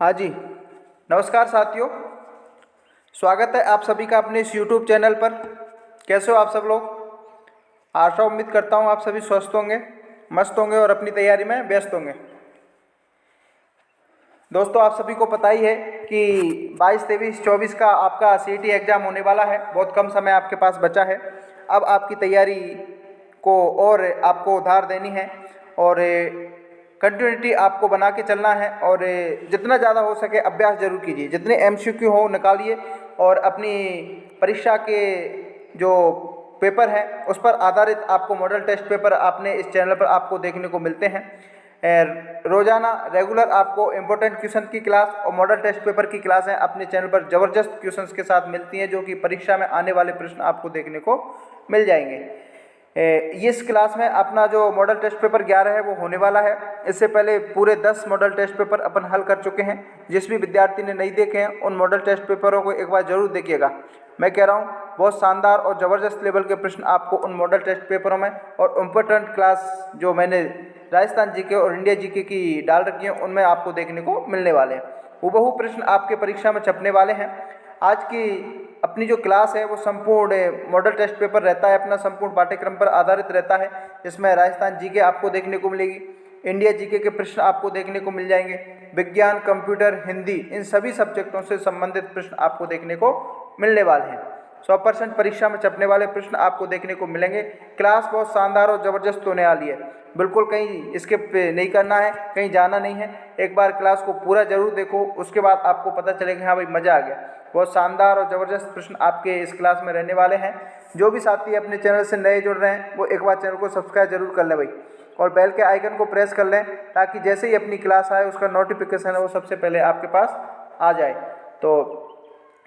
हाँ जी, नमस्कार साथियों। स्वागत है आप सभी का अपने इस YouTube चैनल पर। कैसे हो आप सब लोग? आशा उम्मीद करता हूँ आप सभी स्वस्थ होंगे, मस्त होंगे और अपनी तैयारी में व्यस्त होंगे। दोस्तों, आप सभी को पता ही है कि 22, 23, 24 का आपका CET एग्ज़ाम होने वाला है। बहुत कम समय आपके पास बचा है। अब आपकी तैयारी को और आपको उधार देनी है और कंटिन्यूटी आपको बना के चलना है और जितना ज़्यादा हो सके अभ्यास जरूर कीजिए। जितने MCQ हो निकालिए और अपनी परीक्षा के जो पेपर हैं उस पर आधारित आपको मॉडल टेस्ट पेपर आपने इस चैनल पर आपको देखने को मिलते हैं। रोज़ाना रेगुलर आपको इम्पोर्टेंट क्वेश्चन की क्लास और मॉडल टेस्ट पेपर की क्लासें अपने चैनल पर ज़बरदस्त क्वेश्चंस के साथ मिलती हैं, जो कि परीक्षा में आने वाले प्रश्न आपको देखने को मिल जाएंगे। इस क्लास में अपना जो मॉडल टेस्ट पेपर 11 है वो होने वाला है। इससे पहले पूरे 10 मॉडल टेस्ट पेपर अपन हल कर चुके हैं। जिस भी विद्यार्थी ने नहीं देखे हैं उन मॉडल टेस्ट पेपरों को एक बार जरूर देखिएगा। मैं कह रहा हूँ बहुत शानदार और ज़बरदस्त लेवल के प्रश्न आपको उन मॉडल टेस्ट पेपरों में और इम्पोर्टेंट क्लास जो मैंने राजस्थान जीके और इंडिया जीके की डाल रखी है उनमें आपको देखने को मिलने वाले हैं। हूबहू प्रश्न आपके परीक्षा में छपने वाले हैं। आज की अपनी जो क्लास है वो संपूर्ण मॉडल टेस्ट पेपर रहता है, अपना संपूर्ण पाठ्यक्रम पर आधारित रहता है। इसमें राजस्थान जीके आपको देखने को मिलेगी, इंडिया जीके के प्रश्न आपको देखने को मिल जाएंगे, विज्ञान, कंप्यूटर, हिंदी, इन सभी सब्जेक्टों से संबंधित प्रश्न आपको देखने को मिलने वाले हैं। 100% परीक्षा में छपने वाले प्रश्न आपको देखने को मिलेंगे। क्लास बहुत शानदार और ज़बरदस्त होने वाली है। बिल्कुल कहीं स्किप नहीं करना है, कहीं जाना नहीं है। एक बार क्लास को पूरा जरूर देखो, उसके बाद आपको पता चलेगा हाँ भाई मज़ा आ गया। बहुत शानदार और ज़बरदस्त प्रश्न आपके इस क्लास में रहने वाले हैं। जो भी साथी अपने चैनल से नए जुड़ रहे हैं वो एक बार चैनल को सब्सक्राइब जरूर कर लें भाई, और बेल के आइकन को प्रेस कर लें ताकि जैसे ही अपनी क्लास आए उसका नोटिफिकेशन है वो सबसे पहले आपके पास आ जाए। तो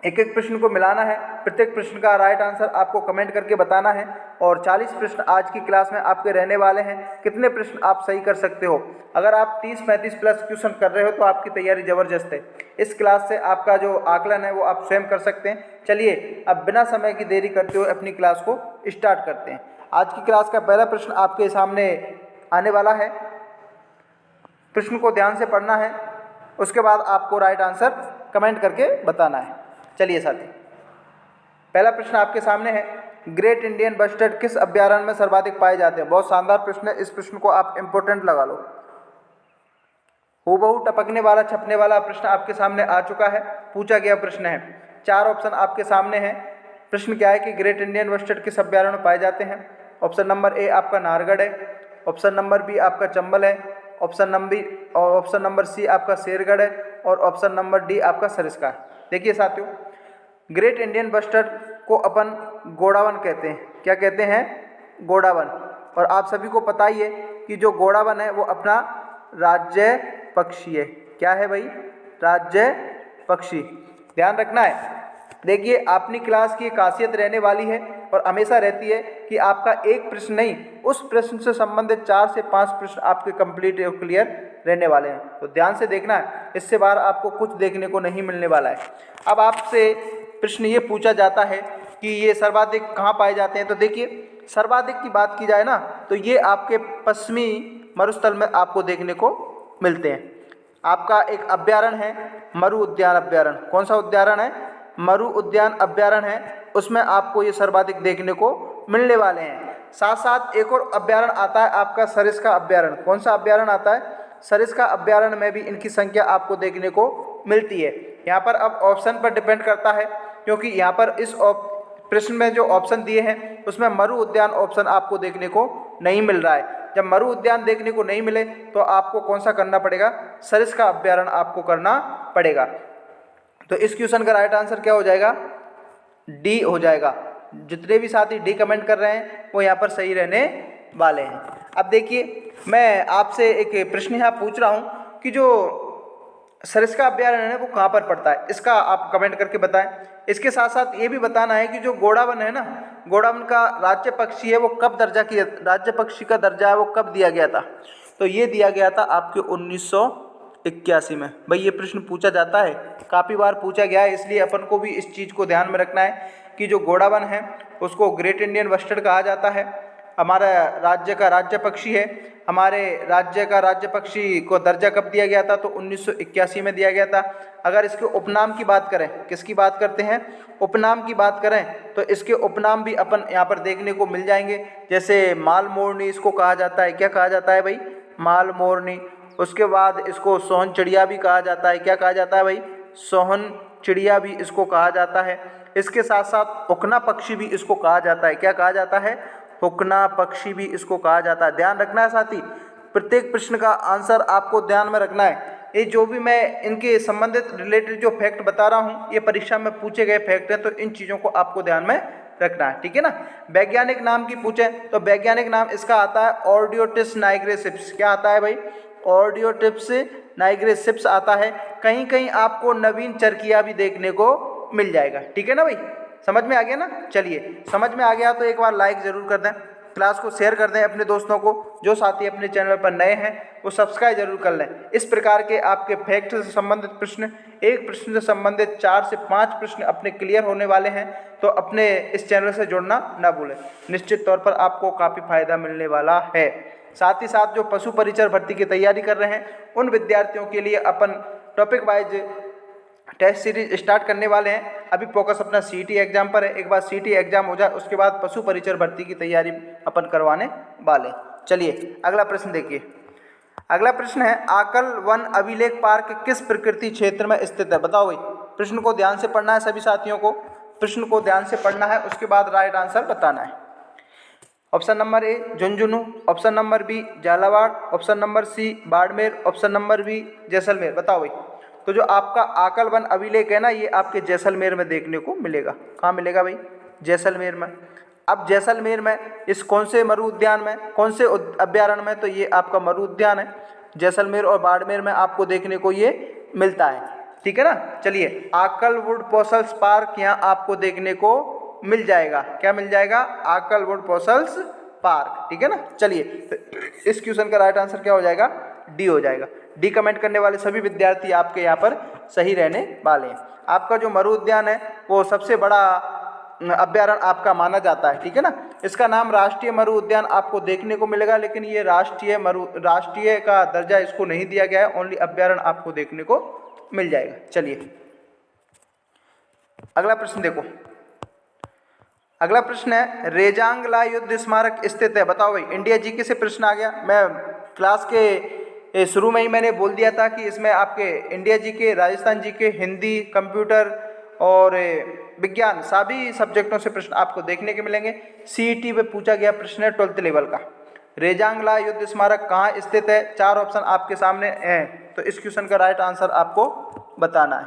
एक एक प्रश्न को मिलाना है, प्रत्येक प्रश्न का राइट आंसर आपको कमेंट करके बताना है। और 40 प्रश्न आज की क्लास में आपके रहने वाले हैं। कितने प्रश्न आप सही कर सकते हो? अगर आप 30-35 प्लस क्वेश्चन कर रहे हो तो आपकी तैयारी ज़बरदस्त है। इस क्लास से आपका जो आकलन है वो आप स्वयं कर सकते हैं। चलिए अब बिना समय की देरी करते हुए अपनी क्लास को स्टार्ट करते हैं। आज की क्लास का पहला प्रश्न आपके सामने आने वाला है। प्रश्न को ध्यान से पढ़ना है, उसके बाद आपको राइट आंसर कमेंट करके बताना है। चलिए साथी, पहला प्रश्न आपके सामने है, ग्रेट इंडियन बस्टर्ड किस अभ्यारण्य में सर्वाधिक पाए जाते हैं? बहुत शानदार प्रश्न है। इस प्रश्न को आप इंपोर्टेंट लगा लो। हूबहू टपकने वाला छपने वाला प्रश्न आपके सामने आ चुका है, पूछा गया प्रश्न है। 4 ऑप्शन आपके सामने हैं। प्रश्न क्या है कि ग्रेट इंडियन बस्टर्ड किस अभ्यारण्य में पाए जाते हैं? ऑप्शन नंबर ए आपका नाहरगढ़ है, ऑप्शन नंबर बी आपका चंबल है, ऑप्शन नंबर सी आपका शेरगढ़ है और ऑप्शन नंबर डी आपका सरिस्का है। देखिए साथियों, ग्रेट इंडियन बस्टर्ड को अपन गोडावन कहते हैं। क्या कहते हैं? गोडावन। और आप सभी को पता ही है कि जो गोडावन है वो अपना राज्य पक्षी है। क्या है भाई? राज्य पक्षी। ध्यान रखना है। देखिए, अपनी क्लास की खासियत रहने वाली है और हमेशा रहती है कि आपका एक प्रश्न नहीं, उस प्रश्न से संबंधित 4 से 5 प्रश्न आपके कंप्लीट और क्लियर रहने वाले हैं। तो ध्यान से देखना है, इससे बाहर आपको कुछ देखने को नहीं मिलने वाला है। अब आपसे प्रश्न ये पूछा जाता है कि ये सर्वाधिक कहाँ पाए जाते हैं। तो देखिए, सर्वाधिक की बात की जाए ना तो ये आपके पश्चिमी मरुस्थल में आपको देखने को मिलते हैं। आपका एक अभ्यारण्य है, मरु उद्यान अभ्यारण्य। कौन सा उद्यान है? मरु उद्यान अभ्यारण्य है, उसमें आपको ये सर्वाधिक देखने को मिलने वाले हैं। साथ साथ एक और अभ्यारण्य आता है आपका सरिस्का अभ्यारण्य। कौन सा अभ्यारण्य आता है? सरिस्का अभ्यारण्य में भी इनकी संख्या आपको देखने को मिलती है। यहाँ पर अब ऑप्शन पर डिपेंड करता है, क्योंकि यहाँ पर इस प्रश्न में जो ऑप्शन दिए हैं उसमें मरु उद्यान ऑप्शन आपको देखने को नहीं मिल रहा है। जब मरु उद्यान देखने को नहीं मिले तो आपको कौन सा करना पड़ेगा? सरिस्का अभ्यारण्य आपको करना पड़ेगा। तो इस क्वेश्चन का राइट आंसर क्या हो जाएगा? डी हो जाएगा। जितने भी साथी डी कमेंट कर रहे हैं वो यहाँ पर सही रहने वाले हैं। अब देखिए, मैं आपसे एक प्रश्न यहाँ पूछ रहा हूँ कि जो सरिस्का अभ्यारण्य है वो कहाँ पर पड़ता है, इसका आप कमेंट करके बताएं। इसके साथ साथ ये भी बताना है कि जो गोडावन है ना, गोडावन का राज्य पक्षी है वो कब राज्य पक्षी का दर्जा है वो कब दिया गया था? तो ये दिया गया था आपके 1981 में। भाई ये प्रश्न पूछा जाता है, काफ़ी बार पूछा गया है, इसलिए अपन को भी इस चीज़ को ध्यान में रखना है कि जो गोडावन है उसको ग्रेट इंडियन बस्टर्ड कहा जाता है हमारा राज्य का राज्य पक्षी है। हमारे राज्य का राज्य पक्षी को दर्जा कब दिया गया था? तो 1981 में दिया गया था। अगर इसके उपनाम की बात करें, किसकी बात करते हैं? उपनाम की बात करें तो इसके उपनाम भी अपन यहाँ पर देखने को मिल जाएंगे। जैसे मालमोरनी इसको कहा जाता है। क्या कहा जाता है भाई? मालमोरनी। उसके बाद इसको सोहन चिड़िया भी कहा जाता है। क्या कहा जाता है भाई? सोहन चिड़िया भी इसको कहा जाता है। इसके साथ साथ हुकना पक्षी भी इसको कहा जाता है। क्या कहा जाता है? हुकना पक्षी भी इसको कहा जाता है। ध्यान रखना है साथी, प्रत्येक प्रश्न का आंसर आपको ध्यान में रखना है। ये जो भी मैं इनके संबंधित रिलेटेड जो फैक्ट बता रहा हूँ, ये परीक्षा में पूछे गए फैक्ट हैं, तो इन चीज़ों को आपको ध्यान में रखना है, ठीक है ना। वैज्ञानिक नाम की पूछे तो वैज्ञानिक नाम इसका आता है ऑर्डियोटिप्स नाइग्रेसिप्स। क्या आता है भाई? ऑर्डियोटिप्स नाइग्रेसिप्स आता है। कहीं कहीं आपको नवीन चरकिया भी देखने को मिल जाएगा, ठीक है ना भाई। समझ में आ गया ना? चलिए, समझ में आ गया तो एक बार लाइक ज़रूर कर दें, क्लास को शेयर कर दें अपने दोस्तों को। जो साथी अपने चैनल पर नए हैं वो सब्सक्राइब जरूर कर लें। इस प्रकार के आपके फैक्ट से संबंधित प्रश्न, एक प्रश्न से संबंधित 4 से 5 प्रश्न अपने क्लियर होने वाले हैं, तो अपने इस चैनल से जुड़ना ना भूलें। निश्चित तौर पर आपको काफ़ी फायदा मिलने वाला है। साथ ही साथ जो पशु परिचर भर्ती की तैयारी कर रहे हैं उन विद्यार्थियों के लिए अपन topic wise test series start करने वाले हैं। अभी फोकस अपना सीईटी एग्जाम पर है। एक बार सीईटी एग्जाम हो जाए उसके बाद पशु परिचर भर्ती की तैयारी अपन करवाने वाले। चलिए अगला प्रश्न देखिए। अगला प्रश्न है, आकल वन अभिलेख पार्क किस प्रकृति क्षेत्र में स्थित है? बताओ भाई। प्रश्न को ध्यान से पढ़ना है सभी साथियों को, प्रश्न को ध्यान से पढ़ना है, उसके बाद राइट आंसर बताना है। Option number A Jhunjhunu, option number B Jhalawar, option number C Barmer, option number B Jaisalmer. बताओ भाई। तो जो आपका आकल वन अभिलेख है ना, ये आपके जैसलमेर में देखने को मिलेगा। कहाँ मिलेगा भाई? जैसलमेर में। अब जैसलमेर में इस कौन से मरु उद्यान में, कौन से अभ्यारण्य में? तो ये आपका मरु उद्यान है। जैसलमेर और बाड़मेर में आपको देखने को ये मिलता है, ठीक है ना। चलिए, आकलवुड पोसल्स पार्क यहाँ आपको देखने को मिल जाएगा। क्या मिल जाएगा? आकलवुड पोसल्स पार्क, ठीक है ना। चलिए, तो इस क्वेश्चन का राइट आंसर क्या हो जाएगा? डी हो जाएगा। डी कमेंट करने वाले सभी विद्यार्थी आपके यहाँ पर सही रहने वाले हैं। आपका जो मरु उद्यान है वो सबसे बड़ा अभ्यारण्य आपका माना जाता है, ठीक है ना। इसका नाम राष्ट्रीय मरु उद्यान आपको देखने को मिलेगा, लेकिन ये राष्ट्रीय का दर्जा इसको नहीं दिया गया है, ओनली अभ्यारण्य आपको देखने को मिल जाएगा। चलिए अगला प्रश्न देखो। अगला प्रश्न है, रेजांगला युद्ध स्मारक स्थित है। बताओ भाई। इंडिया जीके से प्रश्न आ गया। मैं क्लास के शुरू में ही मैंने बोल दिया था कि इसमें आपके India GK, Rajasthan GK, Hindi, computer और विज्ञान सभी सब्जेक्टों से प्रश्न आपको देखने के मिलेंगे। सीईटी में पूछा गया प्रश्न है 12th लेवल का। रेजांगला युद्ध स्मारक कहाँ स्थित है? 4 ऑप्शन आपके सामने हैं, तो इस क्वेश्चन का राइट आंसर आपको बताना है।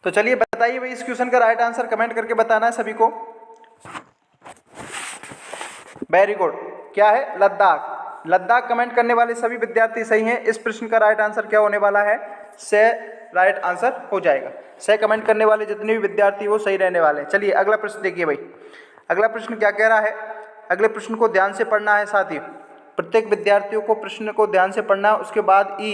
तो चलिए बताइए भाई, इस क्वेश्चन का राइट आंसर कमेंट करके बताना है सभी को। Very good. क्या है? लद्दाख। लद्दाख कमेंट करने वाले सभी विद्यार्थी सही हैं। इस प्रश्न का राइट आंसर क्या होने वाला है? से राइट आंसर हो जाएगा। से कमेंट करने वाले जितने भी विद्यार्थी वो सही रहने वाले हैं। चलिए अगला प्रश्न देखिए भाई। अगला प्रश्न क्या कह रहा है? अगले प्रश्न को ध्यान से पढ़ना है साथी। प्रत्येक विद्यार्थियों को प्रश्न को ध्यान से पढ़ना है, उसके बाद ही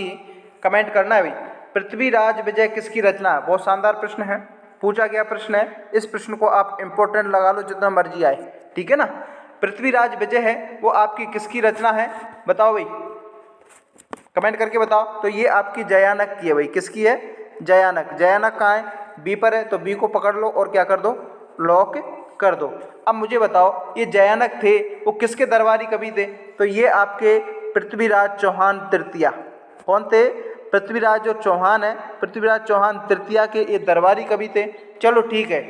कमेंट करना है भाई। पृथ्वीराज विजय किसकी रचना है? बहुत शानदार प्रश्न है, पूछा गया प्रश्न है। इस प्रश्न को आप इंपॉर्टेंट लगा लो जितना मर्जी आए, ठीक है ना। पृथ्वीराज विजय है वो आपकी किसकी रचना है? बताओ भाई, कमेंट करके बताओ। तो ये आपकी जयानक की है भाई। किसकी है? जयानक। जयानक कहाँ है? बी पर है, तो बी को पकड़ लो और क्या कर दो? लॉक कर दो। अब मुझे बताओ, ये जयानक थे वो किसके दरबारी कवि थे? तो ये आपके पृथ्वीराज चौहान तृतीया। कौन थे? पृथ्वीराज जो चौहान है, पृथ्वीराज चौहान तृतीया के ये दरबारी कवि थे। चलो ठीक है,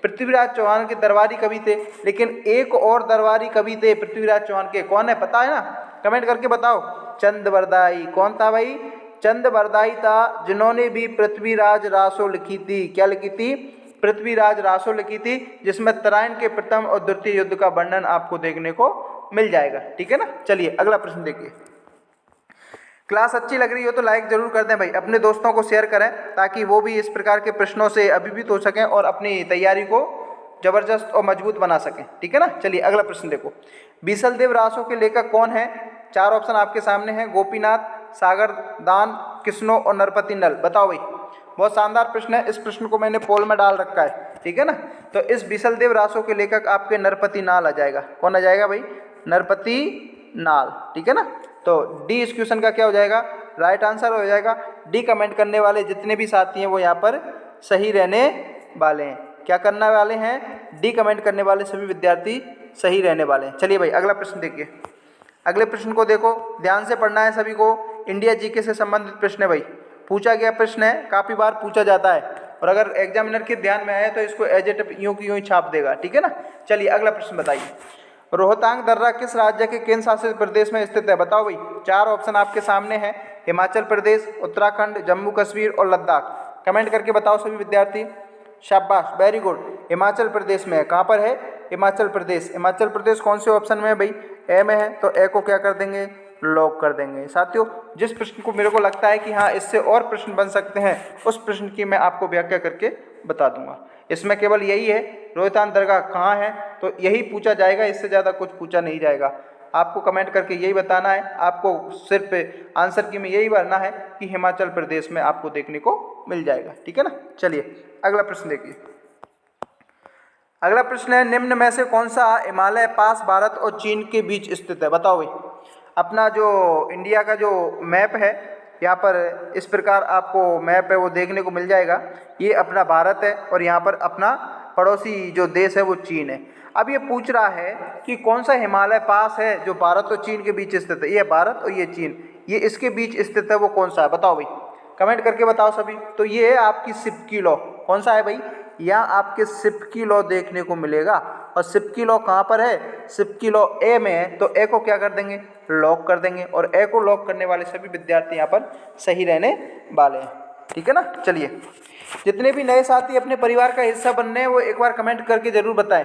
पृथ्वीराज चौहान के दरबारी कवि थे, लेकिन एक और दरबारी कवि थे पृथ्वीराज चौहान के। कौन है पता है ना? कमेंट करके बताओ। चंदबरदाई। कौन था भाई? चंदबरदाई था, जिन्होंने भी पृथ्वीराज रासो लिखी थी। क्या लिखी थी? पृथ्वीराज रासो लिखी थी, जिसमें तराइन के प्रथम और द्वितीय युद्ध का वर्णन आपको देखने को मिल जाएगा, ठीक है ना। चलिए अगला प्रश्न देखिए। क्लास अच्छी लग रही हो तो लाइक जरूर कर दें भाई, अपने दोस्तों को शेयर करें ताकि वो भी इस प्रकार के प्रश्नों से अभिभूत हो सकें और अपनी तैयारी को जबरदस्त और मजबूत बना सकें, ठीक है ना। चलिए अगला प्रश्न देखो। बीसलदेव रासो के लेखक कौन है? 4 ऑप्शन आपके सामने हैं, गोपीनाथ, सागर दान, कृष्णो और नरपति नल। बताओ भाई। बहुत शानदार प्रश्न है, इस प्रश्न को मैंने पोल में डाल रखा है, ठीक है ना। तो इस बीसलदेव रासो के लेखक आपके नरपति नाल आ जाएगा। कौन आ जाएगा भाई? नरपति नाल, ठीक है ना। तो डी इस क्वेश्चन का क्या हो जाएगा, राइट आंसर हो जाएगा। डी कमेंट करने वाले जितने भी साथी हैं वो यहाँ पर सही रहने वाले हैं। क्या करने वाले हैं, डी कमेंट करने वाले सभी विद्यार्थी सही रहने वाले हैं। चलिए भाई अगला प्रश्न देखिए। अगले प्रश्न को देखो, ध्यान से पढ़ना है सभी को। इंडिया जीके से संबंधित प्रश्न है भाई, पूछा गया प्रश्न है, काफ़ी बार पूछा जाता है, और अगर एग्जामिनर के ध्यान में आए तो इसको एज इट यूँ की यूँ ही छाप देगा, ठीक है ना। चलिए अगला प्रश्न बताइए। रोहतांग दर्रा किस राज्य के केंद्र शासित प्रदेश में स्थित है, बताओ भाई। 4 ऑप्शन आपके सामने हैं, हिमाचल प्रदेश, उत्तराखंड, जम्मू कश्मीर और लद्दाख। कमेंट करके बताओ सभी विद्यार्थी। शाबाश, वेरी गुड, हिमाचल प्रदेश में है। कहाँ पर है, हिमाचल प्रदेश। हिमाचल प्रदेश कौन से ऑप्शन में है भाई, ए में है, तो ए को क्या कर देंगे, लॉक कर देंगे। साथियों जिस प्रश्न को मेरे को लगता है कि हाँ इससे और प्रश्न बन सकते हैं, उस प्रश्न की मैं आपको व्याख्या करके बता दूंगा। इसमें केवल यही है, रोहतांग दरगाह कहाँ है, तो यही पूछा जाएगा, इससे ज़्यादा कुछ पूछा नहीं जाएगा। आपको कमेंट करके यही बताना है, आपको सिर्फ आंसर की में यही भरना है कि हिमाचल प्रदेश में आपको देखने को मिल जाएगा, ठीक है ना। चलिए अगला प्रश्न देखिए। अगला प्रश्न है, निम्न में से कौन सा हिमालय पास भारत और चीन के बीच स्थित है, बताओ भाई। अपना जो इंडिया का जो मैप है, यहाँ पर इस प्रकार आपको मैप है वो देखने को मिल जाएगा। ये अपना भारत है और यहाँ पर अपना पड़ोसी जो देश है वो चीन है। अब ये पूछ रहा है कि कौन सा हिमालय पास है जो भारत और चीन के बीच स्थित है। ये भारत और ये चीन, ये इसके बीच स्थित है, वो कौन सा है, बताओ भाई। कमेंट करके बताओ सभी। तो ये है आपकी सिपकी लॉ। कौन सा है भाई, यहाँ आपके सिपकी लॉ देखने को मिलेगा। और सिपकी लॉ कहाँ पर है, सिपकी लॉ ए में है, तो ए को क्या कर देंगे, लॉक कर देंगे। और ए को लॉक करने वाले सभी विद्यार्थी यहाँ पर सही रहने वाले हैं, ठीक है ना। चलिए जितने भी नए साथी अपने परिवार का हिस्सा बनने हैं वो एक बार कमेंट करके ज़रूर बताएं,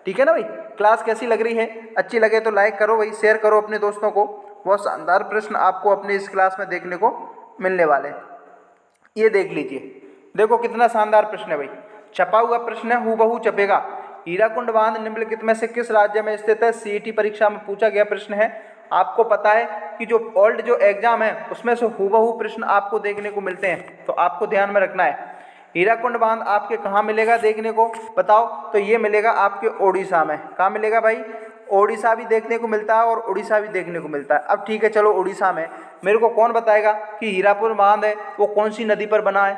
ठीक है ना भाई। क्लास कैसी लग रही है, अच्छी लगे तो लाइक करो भाई, शेयर करो अपने दोस्तों को। बहुत शानदार प्रश्न आपको अपने इस क्लास में देखने को मिलने वाले हैं। ये देख लीजिए, देखो कितना शानदार प्रश्न है भाई, छपा हुआ प्रश्न है, हूबहू छपेगा। हीराकुंड बांध निम्नलिखित में से किस राज्य में स्थित है, सीईटी परीक्षा में पूछा गया प्रश्न है। आपको पता है कि जो ओल्ड जो एग्जाम है उसमें से हूबहू प्रश्न आपको देखने को मिलते हैं, तो आपको ध्यान में रखना है। हीराकुंड बांध आपके कहाँ मिलेगा देखने को, बताओ। तो ये मिलेगा आपके ओडिशा में। कहाँ मिलेगा भाई, ओडिशा भी देखने को मिलता है और उड़ीसा भी देखने को मिलता है। अब ठीक है चलो, उड़ीसा में मेरे को कौन बताएगा कि हीरापुर बांध है वो कौन सी नदी पर बना है,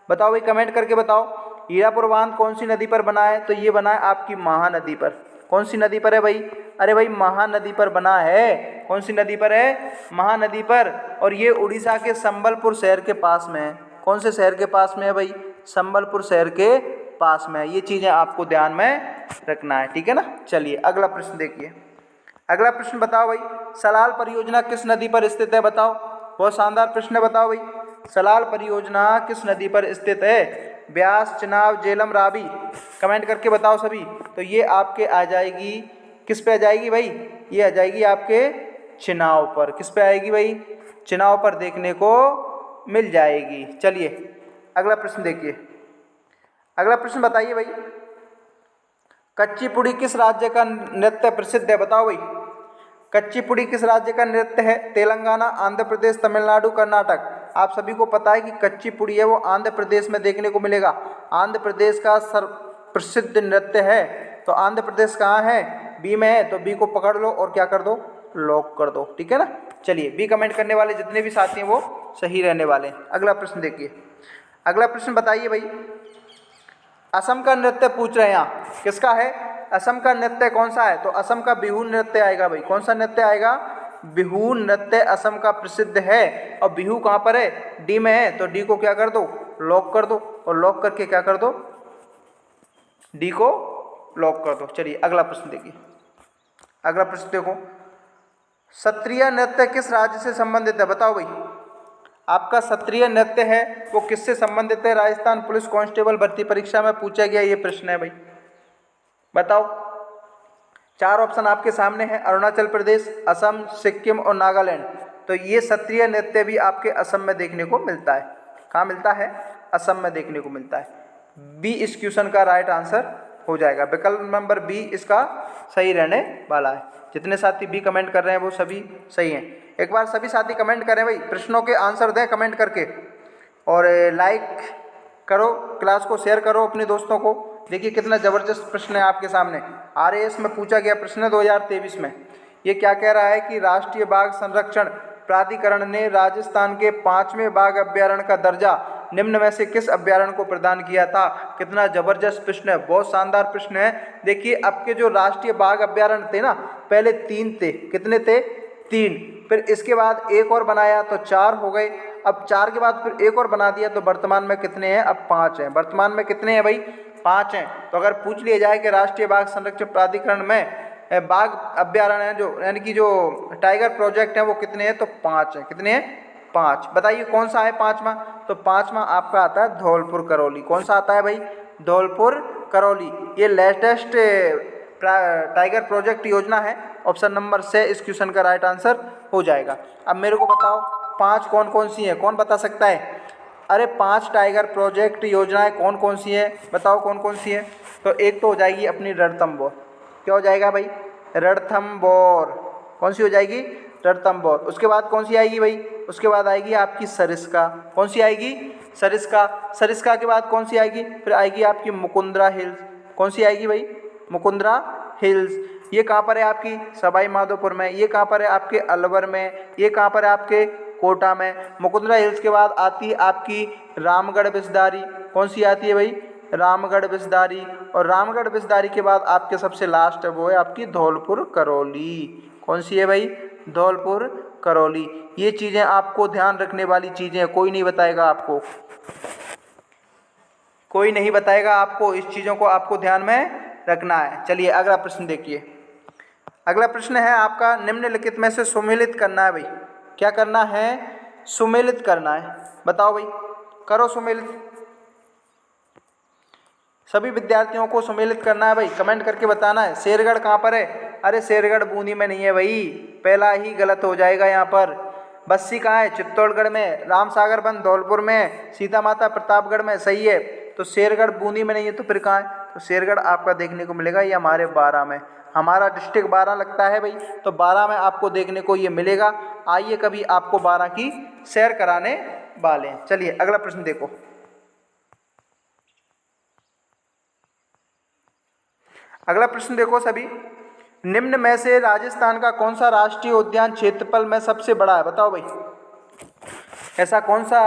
बताओ भाई, कमेंट करके बताओ। हीरापुर बांध कौन सी नदी पर बना है, तो ये बना है आपकी महानदी पर। कौन सी नदी पर है भाई, अरे भाई महानदी पर बना है। कौन सी नदी पर है, महानदी पर। और ये उड़ीसा के संबलपुर शहर के पास में है। कौन से शहर के पास में है भाई, संबलपुर शहर के पास में है। ये चीज़ें आपको ध्यान में रखना है, ठीक है ना। चलिए अगला प्रश्न देखिए। अगला प्रश्न बताओ भाई, सलाल परियोजना किस नदी पर स्थित है, बताओ। बहुत शानदार प्रश्न है, बताओ भाई सलाल परियोजना किस नदी पर स्थित है। ब्यास, चिनाब, झेलम, रावी। कमेंट करके बताओ सभी। तो ये आपके आ जाएगी, किस पे आ जाएगी भाई, ये आ जाएगी आपके चिनाव पर। किस पे आएगी भाई, चिनाव पर देखने को मिल जाएगी। चलिए अगला प्रश्न देखिए। अगला प्रश्न बताइए भाई, कच्चीपुड़ी किस राज्य का नृत्य प्रसिद्ध है, बताओ भाई। कच्चीपुड़ी किस राज्य का नृत्य है, तेलंगाना, आंध्र प्रदेश, तमिलनाडु, कर्नाटक। आप सभी को पता है कि कच्चीपुड़ी है वो आंध्र प्रदेश में देखने को मिलेगा। आंध्र प्रदेश का प्रसिद्ध नृत्य है। तो आंध्र प्रदेश कहाँ है, बी में है, तो बी को पकड़ लो और क्या कर दो, लॉक कर दो, ठीक है ना। चलिए बी कमेंट करने वाले जितने भी साथी हैं वो सही रहने वाले हैं। अगला प्रश्न देखिए। अगला प्रश्न बताइए भाई, असम का नृत्य पूछ रहे हैं यहाँ, किसका है, असम का नृत्य कौन सा है। तो असम का बिहू नृत्य आएगा भाई। कौन सा नृत्य आएगा, बिहू नृत्य असम का प्रसिद्ध है। और बिहू कहाँ पर है, डी में है, तो डी को क्या कर दो, लॉक कर दो। और लॉक करके क्या कर दो, डी को लॉक कर दो। चलिए अगला प्रश्न देखिए। अगला प्रश्न देखो, सत्रिय नृत्य किस राज्य से संबंधित है, बताओ भाई। आपका सत्रिय नृत्य है वो किससे संबंधित है। राजस्थान पुलिस कांस्टेबल भर्ती परीक्षा में पूछा गया ये प्रश्न है भाई, बताओ। 4 ऑप्शन आपके सामने हैं, अरुणाचल प्रदेश, असम, सिक्किम और नागालैंड। तो ये सत्रिय नृत्य भी आपके असम में देखने को मिलता है। कहाँ मिलता है, असम में देखने को मिलता है। बी इस क्वेश्चन का राइट आंसर हो जाएगा। विकल्प नंबर बी इसका सही रहने वाला है। जितने साथी बी कमेंट कर रहे हैं वो सभी सही हैं। एक बार सभी साथी कमेंट करें भाई, प्रश्नों के आंसर दें कमेंट करके, और लाइक करो, क्लास को शेयर करो अपने दोस्तों को। देखिए कितना ज़बरदस्त प्रश्न है आपके सामने। आरएएस में पूछा गया प्रश्न है 2023 में। ये क्या कह रहा है कि राष्ट्रीय बाघ संरक्षण प्राधिकरण ने राजस्थान के 5वें बाघ अभ्यारण्य का दर्जा निम्न में से किस अभ्यारण्य को प्रदान किया था। कितना जबरदस्त प्रश्न है, बहुत शानदार प्रश्न है। देखिए आपके जो राष्ट्रीय बाघ अभ्यारण्य थे ना, पहले 3 थे। कितने थे? 3। फिर इसके बाद एक और बनाया तो 4 हो गए। अब 4 के बाद फिर एक और बना दिया तो वर्तमान में कितने हैं? अब 5 हैं। वर्तमान में कितने हैं भाई? 5 हैं। तो अगर पूछ लिया जाए कि राष्ट्रीय बाघ संरक्षण प्राधिकरण में बाघ अभ्यारण्य है जो यानी कि जो टाइगर प्रोजेक्ट है वो कितने हैं? तो 5 हैं। कितने हैं? 5। बताइए कौन सा है 5वां? तो 5वां आपका आता है धौलपुर करौली। कौन सा आता है भाई? धौलपुर करौली। ये लेटेस्ट टाइगर प्रोजेक्ट योजना है। ऑप्शन नंबर से इस क्वेश्चन का राइट आंसर हो जाएगा। अब मेरे को बताओ 5 कौन कौन सी हैं? कौन बता सकता है? अरे 5 टाइगर प्रोजेक्ट योजनाएं कौन कौन सी हैं? बताओ कौन कौन सी हैं? तो एक तो हो जाएगी अपनी रणथंभौर। क्या हो जाएगा भाई? रणथंभौर। कौन सी हो जाएगी? रणथंभौर। उसके बाद कौन सी आएगी भाई? उसके बाद आएगी आपकी सरिस्का। कौन सी आएगी? सरिस्का। सरिस्का के बाद कौन सी आएगी? फिर आएगी आपकी मुकुंदरा हिल्स। कौन सी आएगी भाई? मुकुंदरा हिल्स। ये कहाँ पर है आपकी? सवाई माधोपुर में। ये कहाँ पर है? आपके अलवर में। ये कहाँ पर है? आपके कोटा में। मुकुंदरा हिल्स के बाद आती है आपकी रामगढ़ बिस्दारी। कौन सी आती है भाई? रामगढ़ बिस्दारी। और रामगढ़ बिस्दारी के बाद आपके सबसे लास्ट है वो है आपकी धौलपुर करौली। कौन सी है भाई? धौलपुर करौली। ये चीज़ें आपको ध्यान रखने वाली चीज़ें हैं, कोई नहीं बताएगा आपको, कोई नहीं बताएगा आपको। इस चीज़ों को आपको ध्यान में रखना है। चलिए अगला प्रश्न देखिए। अगला प्रश्न है आपका निम्नलिखित में से सुमेलित करना है भाई। क्या करना है? सुमेलित करना है। बताओ भाई, करो सुमेलित। सभी विद्यार्थियों को सुमेलित करना है भाई, कमेंट करके बताना है। शेरगढ़ कहाँ पर है? अरे शेरगढ़ बूंदी में नहीं है भाई, पहला ही गलत हो जाएगा यहाँ पर। बस्सी कहाँ है? चित्तौड़गढ़ में। रामसागर वन धौलपुर में। सीता माता प्रतापगढ़ में। सही है। तो शेरगढ़ बूंदी में नहीं है तो फिर कहाँ है? तो शेरगढ़ आपका देखने को मिलेगा ये हमारे 12 में। हमारा डिस्ट्रिक्ट 12 लगता है भाई, तो 12 में आपको देखने को ये मिलेगा। आइए कभी आपको 12 की सैर कराने वाले हैं। चलिए अगला प्रश्न देखो। अगला प्रश्न देखो सभी। निम्न में से राजस्थान का कौन सा राष्ट्रीय उद्यान क्षेत्रफल में सबसे बड़ा है? बताओ भाई, ऐसा कौन सा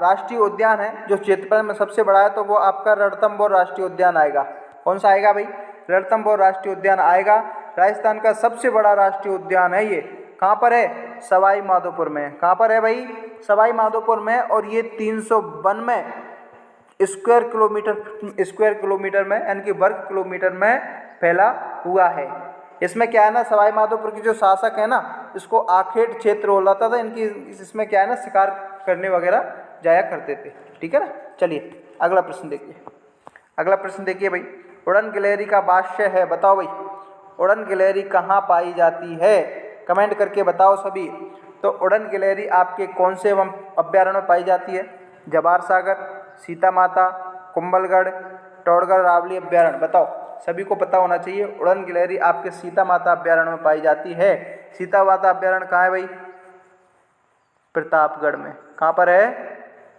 राष्ट्रीय उद्यान है जो क्षेत्रफल में सबसे बड़ा है? तो वो आपका रणथंभौर राष्ट्रीय उद्यान आएगा। कौन सा आएगा भाई? रणथंभौर राष्ट्रीय उद्यान आएगा। राजस्थान का सबसे बड़ा राष्ट्रीय उद्यान है ये। कहाँ पर है? सवाई माधोपुर में। कहाँ पर है भाई? सवाई माधोपुर में। और ये 392 स्क्वायर किलोमीटर में यानी कि वर्ग किलोमीटर में फैला हुआ है। इसमें क्या है ना, सवाई माधोपुर के जो शासक है ना, इसको आखेट क्षेत्र बोलाता था। इनकी इसमें क्या है ना, शिकार करने वगैरह जाया करते थे। ठीक है ना। चलिए अगला प्रश्न देखिए। अगला प्रश्न देखिए भाई, उड़न गिलहरी का वास्य है। बताओ भाई, उड़न गिलहरी कहाँ पाई जाती है? कमेंट करके बताओ सभी। तो उड़न गिलहरी आपके कौन से अभ्यारण्य में पाई जाती है? जवार सागर, सीता माता, कुंभलगढ़, टौड़गढ़ रावली अभ्यारण्य। बताओ, सभी को पता होना चाहिए। उड़न गिलहरी आपके सीता माता अभ्यारण्य में पाई जाती है। सीता माता अभ्यारण्य कहाँ है भाई? प्रतापगढ़ में। कहाँ पर है?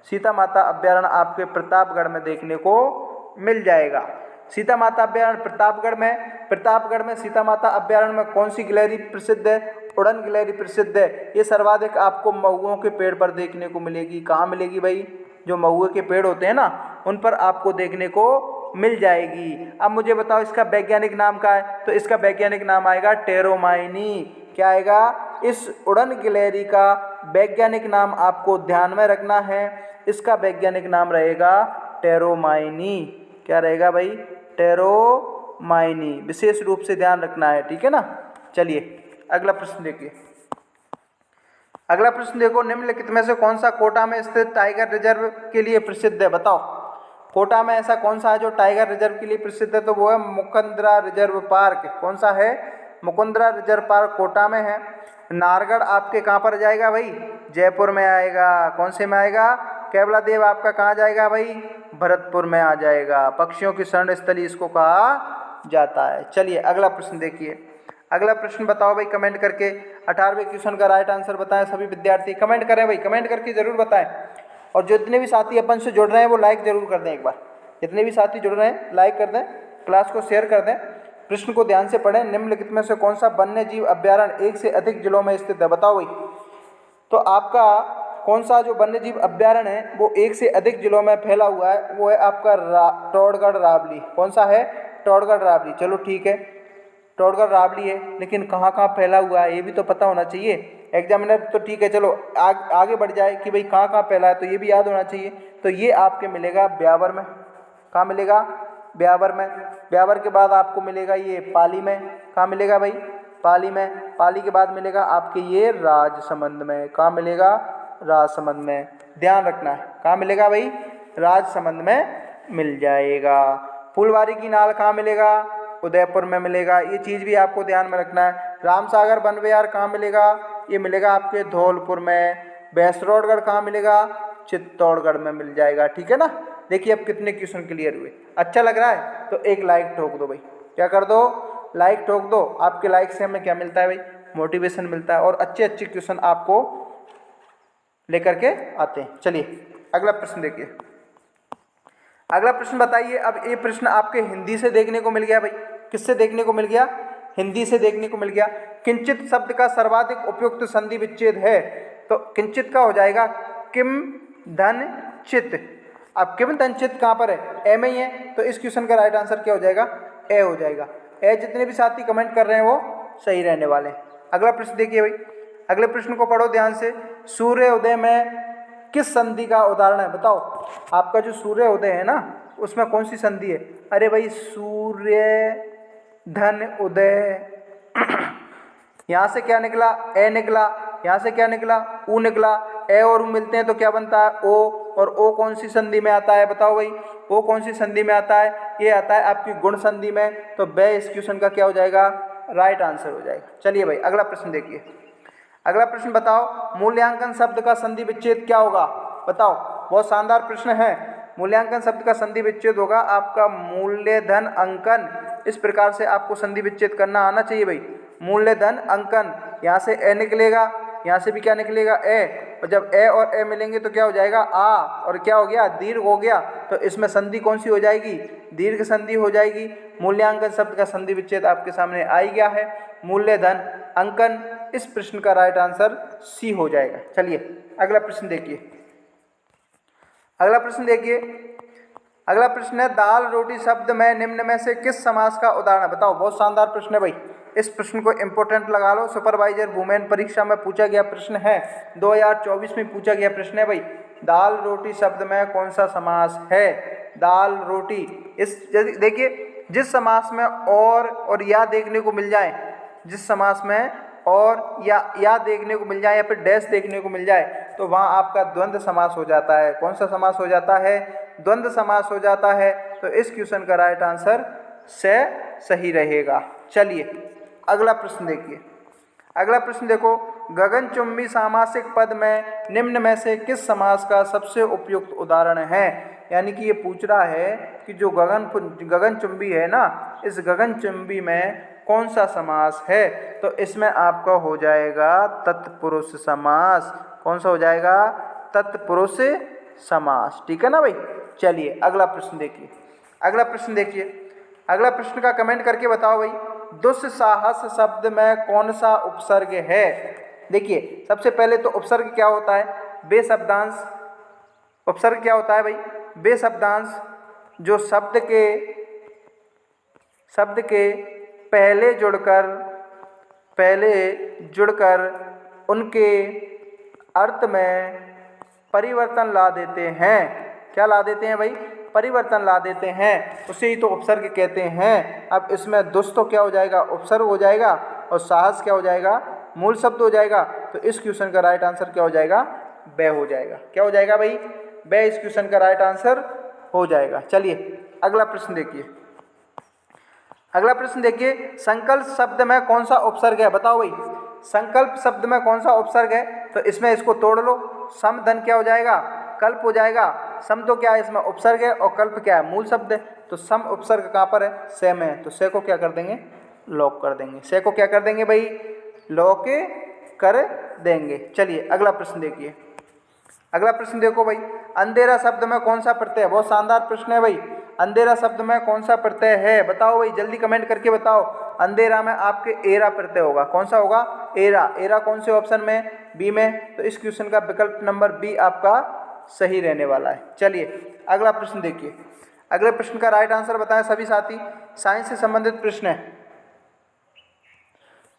सीता माता अभ्यारण्य आपके प्रतापगढ़ में देखने को मिल जाएगा। सीता माता अभ्यारण्य प्रतापगढ़ में। प्रतापगढ़ में सीता माता अभ्यारण्य में कौन सी गिलहरी प्रसिद्ध है? उड़न गिलहरी प्रसिद्ध है। ये सर्वाधिक आपको महुओं के पेड़ पर देखने को मिलेगी। कहाँ मिलेगी भाई? जो महुए के पेड़ होते हैं ना, उन पर आपको देखने को मिल जाएगी। अब मुझे बताओ इसका वैज्ञानिक नाम क्या है? तो इसका वैज्ञानिक नाम आएगा टेरोमाइनी। क्या आएगा? इस उड़न गिलहरी का वैज्ञानिक नाम आपको ध्यान में रखना है। इसका वैज्ञानिक नाम रहेगा टेरोमाइनी। क्या रहेगा भाई? टेरोमाइनी। विशेष रूप से ध्यान रखना है। ठीक है ना। चलिए अगला प्रश्न देखिए। अगला प्रश्न देखो, निम्नलिखित में से कौन सा कोटा में स्थित टाइगर रिजर्व के लिए प्रसिद्ध है? बताओ, कोटा में ऐसा कौन सा है जो टाइगर रिजर्व के लिए प्रसिद्ध है? तो वो है मुकुंदरा रिजर्व पार्क। कौन सा है? मुकुंदरा रिजर्व पार्क कोटा में है। नारगढ़ आपके कहाँ पर जाएगा भाई? जयपुर में आएगा। कौन से में आएगा? केवला देव आपका कहाँ जाएगा भाई? भरतपुर में आ जाएगा। पक्षियों की शरण स्थली इसको कहा जाता है। चलिए अगला प्रश्न देखिए। अगला प्रश्न बताओ भाई कमेंट करके। 18वें क्वेश्चन का राइट आंसर बताएं सभी विद्यार्थी। कमेंट करें भाई, कमेंट करके जरूर बताएं। और जितने भी साथी अपन से जुड़ रहे हैं वो लाइक जरूर कर दें एक बार। जितने भी साथी जुड़ रहे हैं लाइक कर दें, क्लास को शेयर कर दें। प्रश्न को ध्यान से पढ़ें। निम्नलिखित में से कौन सा वन्य जीव अभ्यारण्य एक से अधिक जिलों में स्थित है? बताओ भाई। तो आपका कौन सा जो वन्य जीव अभ्यारण्य है वो एक से अधिक जिलों में फैला हुआ है, वो है आपका टोडगढ़ रावली। कौन सा है? टोडगढ़ रावली। चलो ठीक है, टोडगढ़ रावली है, लेकिन कहाँ कहाँ फैला हुआ है ये भी तो पता होना चाहिए एग्जामिनर। तो ठीक है, चलो आगे बढ़ जाए कि भाई कहाँ कहाँ फैला है, तो ये भी याद होना चाहिए। तो ये आपके मिलेगा ब्यावर में। कहाँ मिलेगा? ब्यावर में। ब्यावर के बाद आपको मिलेगा ये पाली में। कहाँ मिलेगा भाई? पाली में। पाली के बाद मिलेगा आपके ये राजसमंद में। कहाँ मिलेगा? राजसमंद में। ध्यान रखना है, कहाँ मिलेगा भाई? राजसमंद में मिल जाएगा। फुलवारी की नाल कहाँ मिलेगा? उदयपुर में मिलेगा। ये चीज़ भी आपको ध्यान में रखना है। रामसागर वन विहार कहाँ मिलेगा? ये मिलेगा आपके धौलपुर में। भैंसरोडगढ़ कहाँ मिलेगा? चित्तौड़गढ़ में मिल जाएगा। ठीक है ना। देखिए अब कितने क्वेश्चन क्लियर हुए। अच्छा लग रहा है तो एक लाइक ठोक दो भाई। क्या कर दो? लाइक ठोक दो। आपके लाइक से हमें क्या मिलता है भाई? मोटिवेशन मिलता है और अच्छे अच्छे क्वेश्चन आपको लेकर के आते हैं। चलिए अगला प्रश्न देखिए। अगला प्रश्न बताइए। अब ये प्रश्न आपके हिंदी से देखने को मिल गया भाई। किससे देखने को मिल गया? हिंदी से देखने को मिल गया। किंचित शब्द का सर्वाधिक उपयुक्त संधि विच्छेद है, तो किंचित का हो जाएगा किम धन चित। अब किम धन चित कहाँ पर है? ए में ही है, तो इस क्वेश्चन का राइट आंसर क्या हो जाएगा? ए हो जाएगा। ए जितने भी साथी कमेंट कर रहे हैं वो सही रहने वाले हैं। अगला प्रश्न देखिए भाई। अगले प्रश्न को पढ़ो ध्यान से। सूर्य उदय में किस संधि का उदाहरण है? बताओ। आपका जो सूर्य उदय है ना उसमें कौन सी संधि है? अरे भाई सूर्य धन उदय। यहाँ से क्या निकला? ए निकला। यहाँ से क्या निकला? ऊ निकला। ए और ऊ मिलते हैं तो क्या बनता है? ओ। और ओ कौन सी संधि में आता है? बताओ भाई। ओ कौन सी संधि में आता है? ये आता है आपकी गुण संधि में। तो बे इस क्वेश्चन का क्या हो जाएगा? राइट आंसर हो जाएगा। चलिए भाई अगला प्रश्न देखिए। अगला प्रश्न बताओ। मूल्यांकन शब्द का संधि विच्छेद क्या होगा? बताओ। बहुत शानदार प्रश्न है। मूल्यांकन शब्द का संधि विच्छेद होगा आपका मूल्यधन अंकन। इस प्रकार से आपको संधि विच्छेद करना आना चाहिए भाई। मूल्यधन अंकन। यहाँ से ए निकलेगा, यहाँ से भी क्या निकलेगा? ए। और जब ए और ए मिलेंगे तो क्या हो जाएगा? आ। और क्या हो गया? दीर्घ हो गया। तो इसमें संधि कौन सी हो जाएगी? दीर्घ संधि हो जाएगी। मूल्यांकन शब्द का संधि विच्छेद आपके सामने आ गया है, मूल्यधन अंकन। इस प्रश्न का राइट आंसर सी हो जाएगा। चलिए अगला प्रश्न देखिए। अगला प्रश्न देखिए। अगला प्रश्न है दाल रोटी शब्द में निम्न में से किस समास का उदाहरण है? बताओ। बहुत शानदार प्रश्न है भाई। इस प्रश्न को इंपोर्टेंट लगा लो। सुपरवाइजर वुमेन परीक्षा में पूछा गया प्रश्न है, 2024 में पूछा गया प्रश्न है भाई। दाल रोटी शब्द में कौन सा समास है? दाल रोटी। इस देखिए जिस समास में और या देखने को मिल जाए, जिस समास में और या देखने को मिल जाए या फिर डैश देखने को मिल जाए तो वहाँ आपका द्वंद्व समास हो जाता है। कौन सा समास हो जाता है? द्वंद्व समास हो जाता है। तो इस क्वेश्चन का राइट आंसर से सही रहेगा। चलिए अगला प्रश्न देखिए। अगला प्रश्न देखो। गगनचुंबी सामासिक पद में निम्न में से किस समास का सबसे उपयुक्त उदाहरण है? यानी कि ये पूछ रहा है कि जो गगनचुंबी है ना, इस गगनचुंबी में कौन सा समास है? तो इसमें आपका हो जाएगा तत्पुरुष समास। कौन सा हो जाएगा? तत्पुरुष समास। ठीक है ना भाई। चलिए अगला प्रश्न देखिए। अगला प्रश्न देखिए। अगला प्रश्न का कमेंट करके बताओ भाई। दुस्साहस शब्द में कौन सा उपसर्ग है? देखिए सबसे पहले तो उपसर्ग क्या होता है? बेशब्दांश। उपसर्ग क्या होता है भाई? बेशब्दांश। जो शब्द के पहले जुड़कर उनके अर्थ में परिवर्तन ला देते हैं। क्या ला देते हैं भाई? परिवर्तन ला देते हैं, उसे ही तो उपसर्ग कहते हैं। अब इसमें दुष्ट तो क्या हो जाएगा? उपसर्ग हो जाएगा और साहस क्या हो जाएगा? मूल शब्द हो जाएगा। तो इस क्वेश्चन का राइट आंसर क्या हो जाएगा? बे हो जाएगा। क्या हो जाएगा भाई? बे इस क्वेश्चन का राइट आंसर हो जाएगा। चलिए अगला प्रश्न देखिए। अगला प्रश्न देखिए। संकल्प शब्द में कौन सा उपसर्ग है? बताओ भाई। संकल्प शब्द में कौन सा उपसर्ग है? तो इसमें इसको तोड़ लो। सम धन क्या हो जाएगा? कल्प हो जाएगा। सम तो क्या है? इसमें उपसर्ग है और कल्प क्या है? मूल शब्द है। तो सम उपसर्ग कहाँ पर है? से में है। तो से को क्या कर देंगे? लॉक कर देंगे। से को क्या कर देंगे भाई? लॉक कर देंगे। चलिए अगला प्रश्न देखिए। अगला प्रश्न देखो भाई। अंधेरा शब्द में कौन सा प्रत्यय है? बहुत शानदार प्रश्न है भाई। अंधेरा शब्द में कौन सा प्रत्यय है, बताओ भाई, जल्दी कमेंट करके बताओ। अंधेरा में आपके एरा प्रत्यय होगा, कौन सा होगा, एरा। एरा कौन से ऑप्शन में, बी में, तो इस क्वेश्चन का विकल्प नंबर बी आपका सही रहने वाला है। चलिए अगला प्रश्न देखिए, अगले प्रश्न का राइट आंसर बताएं सभी साथी। साइंस से संबंधित प्रश्न है।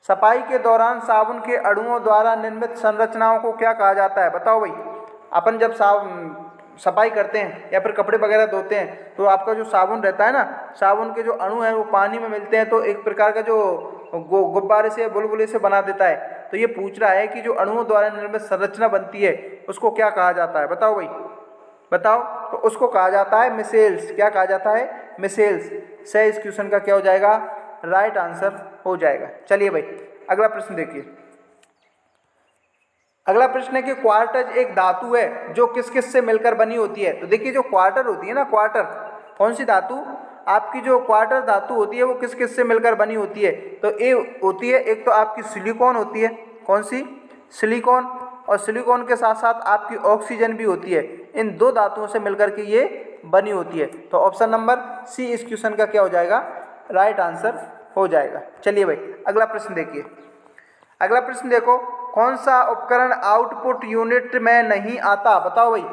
सफाई के दौरान साबुन के अणुओं द्वारा निर्मित संरचनाओं को क्या कहा जाता है, बताओ भाई। अपन जब सफाई करते हैं या फिर कपड़े वगैरह धोते हैं तो आपका जो साबुन रहता है ना, साबुन के जो अणु हैं वो पानी में मिलते हैं तो एक प्रकार का जो गुब्बारे से बुलबुले से बना देता है। तो ये पूछ रहा है कि जो अणुओं द्वारा निर्मित संरचना बनती है उसको क्या कहा जाता है, बताओ भाई, बताओ। तो उसको कहा जाता है मिसेल्स। क्या कहा जाता है, मिसेल्स। से इस क्वेश्चन का क्या हो जाएगा, राइट आंसर हो जाएगा। चलिए भाई अगला प्रश्न देखिए। अगला प्रश्न है कि क्वार्टज एक धातु है जो किस किस से मिलकर बनी होती है। तो देखिए जो क्वार्टर होती है ना, क्वार्टर, कौन सी धातु, आपकी जो क्वार्टर धातु होती है वो किस किस से मिलकर बनी होती है। तो ए होती है, एक तो आपकी सिलिकॉन होती है, कौन सी, सिलिकॉन, और सिलिकॉन के साथ साथ आपकी ऑक्सीजन भी होती है। इन दो धातुओं से मिलकर के ये बनी होती है। तो ऑप्शन नंबर सी इस क्वेश्चन का क्या हो जाएगा, राइट आंसर हो जाएगा। चलिए भाई अगला प्रश्न देखिए। अगला प्रश्न देखो, कौन सा उपकरण आउटपुट यूनिट में नहीं आता, बताओ भाई।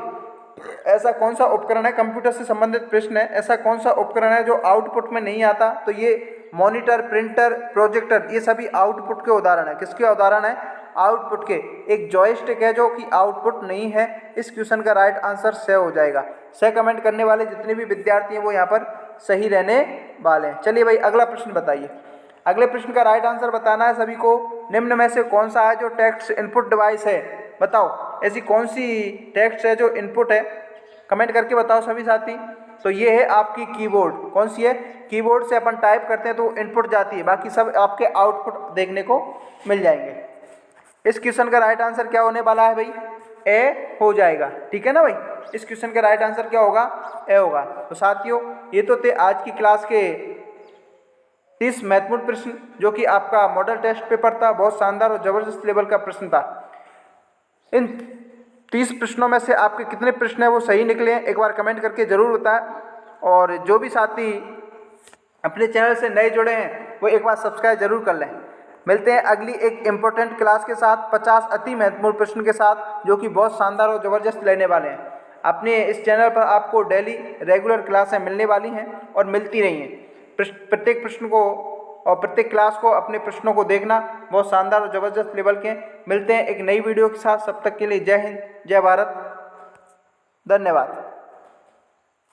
ऐसा कौन सा उपकरण है, कंप्यूटर से संबंधित प्रश्न है, ऐसा कौन सा उपकरण है जो आउटपुट में नहीं आता। तो ये मॉनिटर, प्रिंटर, प्रोजेक्टर, ये सभी आउटपुट के उदाहरण है। किसके उदाहरण है, आउटपुट के। एक जॉयस्टिक है जो कि आउटपुट नहीं है। इस क्वेश्चन का राइट आंसर से हो जाएगा। से कमेंट करने वाले जितने भी विद्यार्थी हैं वो यहाँ पर सही रहने वाले हैं। चलिए भाई अगला प्रश्न बताइए। अगले प्रश्न का राइट आंसर बताना है सभी को। निम्न में से कौन सा है जो टेक्स्ट इनपुट डिवाइस है, बताओ। ऐसी कौन सी टेक्स्ट है जो इनपुट है, कमेंट करके बताओ सभी साथी। तो ये है आपकी कीबोर्ड। कौन सी है, कीबोर्ड से अपन टाइप करते हैं तो इनपुट जाती है, बाकी सब आपके आउटपुट देखने को मिल जाएंगे। इस क्वेश्चन का राइट आंसर क्या होने वाला है भाई, ए हो जाएगा। ठीक है ना भाई, इस क्वेश्चन का राइट आंसर क्या होगा, ए होगा। तो साथियों ये तो थे आज की क्लास के 30 महत्वपूर्ण प्रश्न जो कि आपका मॉडल टेस्ट पेपर था। बहुत शानदार और जबरदस्त लेवल का प्रश्न था। इन 30 प्रश्नों में से आपके कितने प्रश्न हैं वो सही निकले हैं, एक बार कमेंट करके ज़रूर बताएं। और जो भी साथी अपने चैनल से नए जुड़े हैं वो एक बार सब्सक्राइब जरूर कर लें। मिलते हैं अगली एक इम्पोर्टेंट क्लास के साथ, 50 अति महत्वपूर्ण प्रश्न के साथ जो कि बहुत शानदार और ज़बरदस्त लेने वाले हैं। अपने इस चैनल पर आपको डेली रेगुलर क्लासें मिलने वाली हैं और मिलती रही हैं। प्रत्येक प्रश्न को और प्रत्येक क्लास को, अपने प्रश्नों को देखना, बहुत शानदार और ज़बरदस्त लेवल के। मिलते हैं एक नई वीडियो के साथ, तब तक के लिए जय हिंद, जय भारत, धन्यवाद।